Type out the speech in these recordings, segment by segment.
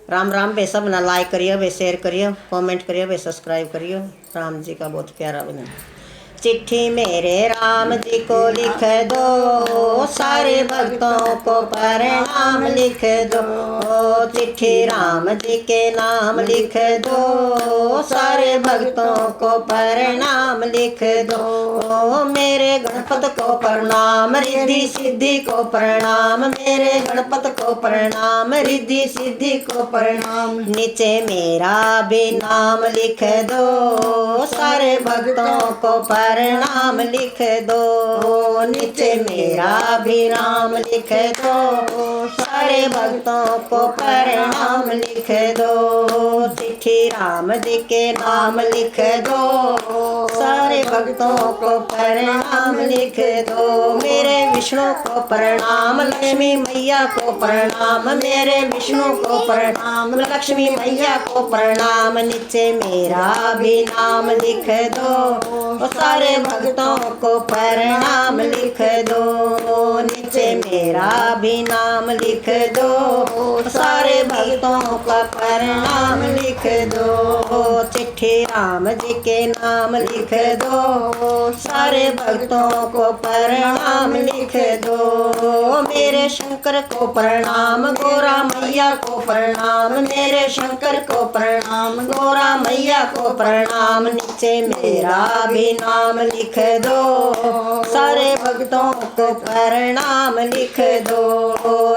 राम राम बे सब ना लाइक करियो बे शेयर करियो कमेंट करियो बे सब्सक्राइब करियो। राम जी का बहुत प्यारा भजन। चिट्ठी मेरे राम जी को लिख दो, सारे भक्तों को प्रणाम लिख दो। चिट्ठी राम जी के नाम लिख दो, सारे भक्तों को प्रणाम लिख दो। मेरे गणपत को प्रणाम, रिद्धि सिद्धि को प्रणाम, मेरे गणपत को प्रणाम, रिद्धि सिद्धि को प्रणाम। नीचे मेरा भी नाम लिख दो, सारे भक्तों को प्रणाम लिख दो। नीचे मेरा भी नाम लिख दो, सारे भक्तों को प्रणाम लिख दो। चिट्ठी राम जी के नाम लिख दो, सारे भक्तों को प्रणाम लिख दो। मेरे विष्णु को प्रणाम, लक्ष्मी मैया को प्रणाम, मेरे विष्णु को प्रणाम, लक्ष्मी मैया को प्रणाम। नीचे मेरा भी नाम लिख दो, सारे भक्तों को प्रणाम लिख दो। नीचे मेरा भी नाम लिख दो, सारे भक्तों का प्रणाम लिख दो। चिट्ठी राम जी के नाम लिख दो, सारे भक्तों को प्रणाम लिख दो। मेरे शंकर को प्रणाम, गौरा मैया को प्रणाम, मेरे शंकर को प्रणाम, गौरा मैया को प्रणाम। नीचे मेरा भी नाम लिख दो, सारे भक्तों को प्रणाम लिख दो।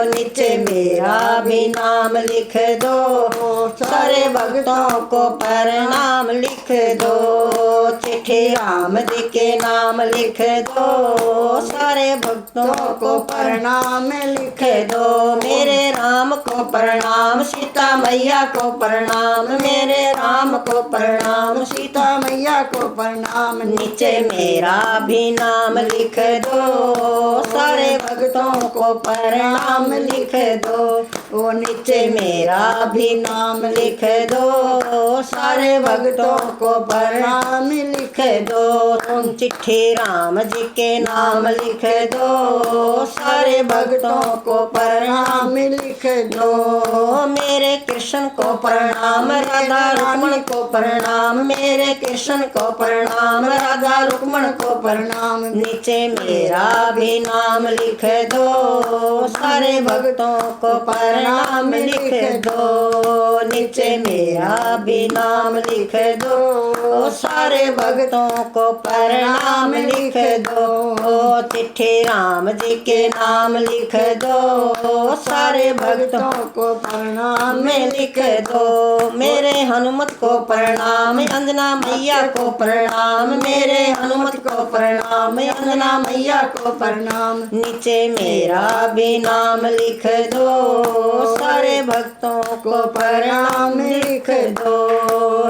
नीचे मेरा भी नाम लिख दो, सारे भक्तों को प्रणाम लिख दो। चिट्ठी राम जी के नाम लिख दो, सारे भक्तों को प्रणाम लिख दो। मेरे राम को प्रणाम, सीता मैया को प्रणाम, मेरे राम को प्रणाम, सीता मैया को प्रणाम। नीचे मेरा भी नाम लिख दो, सारे भक्तों को प्रणाम लिख दो। नीचे मेरा भी नाम लिख दो, सारे भक्तों को प्रणाम लिख दो। चिट्ठी राम जी के नाम लिख दो, सारे भक्तों को प्रणाम लिख दो। मेरे कृष्ण को प्रणाम, राधा रुक्मण को प्रणाम, मेरे कृष्ण को प्रणाम, राधा रुक्मण को प्रणाम। नीचे मेरा भी नाम लिख दो, सारे भक्तों को प्रणाम लिख दो। नीचे मेरा भी नाम लिख दो, सारे भक्तों को प्रणाम लिख दो। चिट्ठी राम जी के नाम लिख दो, सारे भक्तों को प्रणाम लिख दो। मेरे हनुमत को प्रणाम, अंजना मैया को प्रणाम, मेरे हनुमत को प्रणाम, अंजना मैया को प्रणाम। नीचे मेरा भी नाम लिख दो, सारे भक्तों को प्रणाम लिख दो।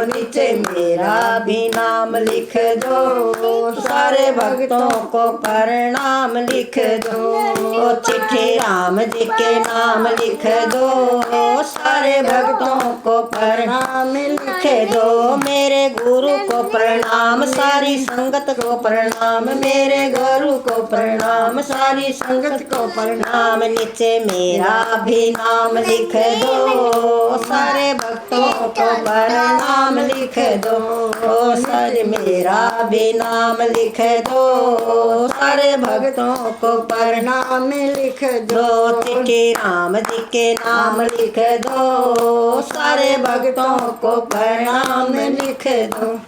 नीचे मेरा भी नाम लिख दो, सारे भक्तों को प्रणाम लिख दो। चिट्ठी राम जी के नाम लिख दो, सारे भक्तों को प्रणाम लिख दो। मेरे गुरु को प्रणाम, सारी संगत को प्रणाम, मेरे गुरु को प्रणाम, सारी संगत को प्रणाम। नीचे मेरा भी नाम लिख दो, सारे भक्तों को प्रणाम लिख दो। सारे मेरा भी नाम लिख दो, सारे भक्तों को प्रणाम लिख दो। चिट्ठी राम जी के नाम लिख दो, सारे भक्तों को प्रणाम लिख दो।